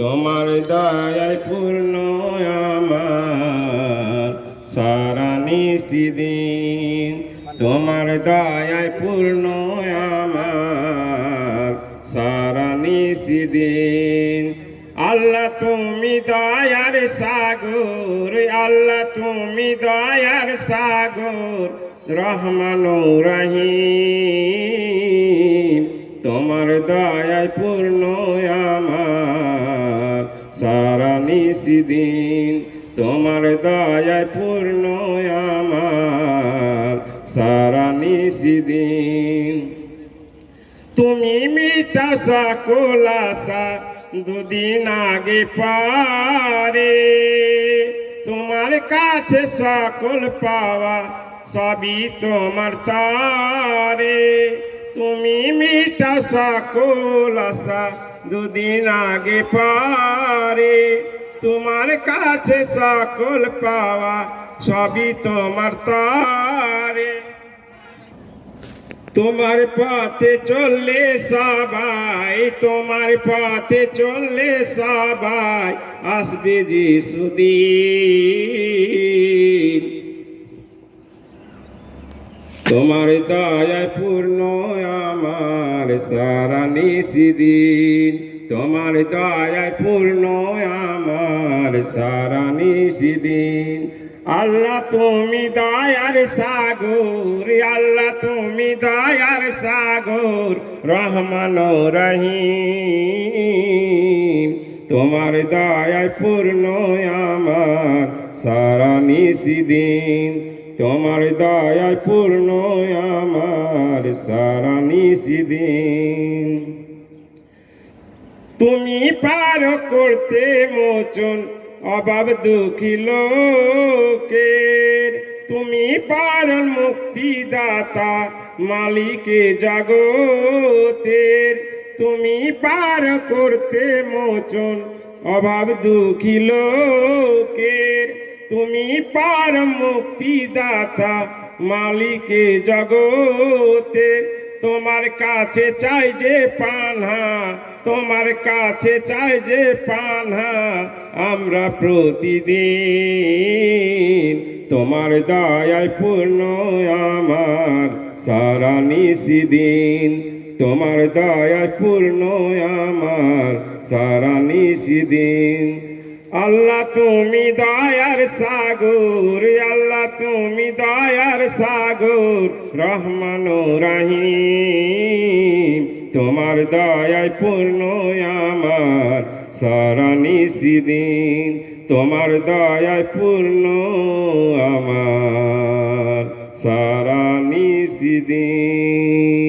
তোমার দয়ায় পূর্ণ আমার সারা নিশিদিন। তোমার দয়ায় পূর্ণ আমার সারা নিশিদিন। আল্লাহ তুমি দয়ার সাগর, আল্লাহ তুমি দয়ার সাগর, রহমান রহিম। তোমার দয়ায় পূর্ণ আমার সারা নিশিদিন। তোমার দয়ায় পূর্ণ আমার সারা নিশিদিন। তুমি মিটা সকল আশা দুদিন আগে পারে, তোমার কাছে সকল পাওয়া সবই তোমার তারে। তুমি মিটা সকল আশা দুদিন আগে পারে, তোমার কাছে সকল পাওয়া সবই তোমার তারে। তোমার পথে চললে সবাই, তোমার পথে চললে সবাই আসবে যিশুদিন। তোমার দয়ায় পূর্ণ আমার সারা নিশিদিন। তোমার দয়ায় পূর্ণ আমার সারা নিশিদিন। আল্লাহ তুমি দয়ার সাগর, আল্লাহ তুমি দয়ার সাগর, রহমান রহিম। তোমার দয়ায় পূর্ণ আমার সারা নিশিদিন। তোমার দয়ায় পূর্ণ আমার সারা নিশিদিন। তুমি পার করতে মোচন অভাব দুঃখী লোকের, তুমি পারন মুক্তিদাতা মালিকে জগতের। তুমি পার করতে মোচন অভাব দুঃখী লোকের, তুমি পার মুক্তিদাতা মালিকে জগতের। তোমার কাছে চাই যে পানহা, তোমার কাছে চাই যে পানহা আমরা প্রতিদিন। তোমার দয়ায় পূর্ণ আমার সারা নিশিদিন। তোমার দয়ায় পূর্ণ আমার সারা নিশিদিন। আল্লাহ তুমি দয়ার সাগর, আল্লাহ তুমি দয়ার সাগর, রহমান রহিম। তোমার দয়ায় পূর্ণ আমার সারা নিশিদিন। তোমার দয়ায় পূর্ণ আমার সারা নিশিদিন।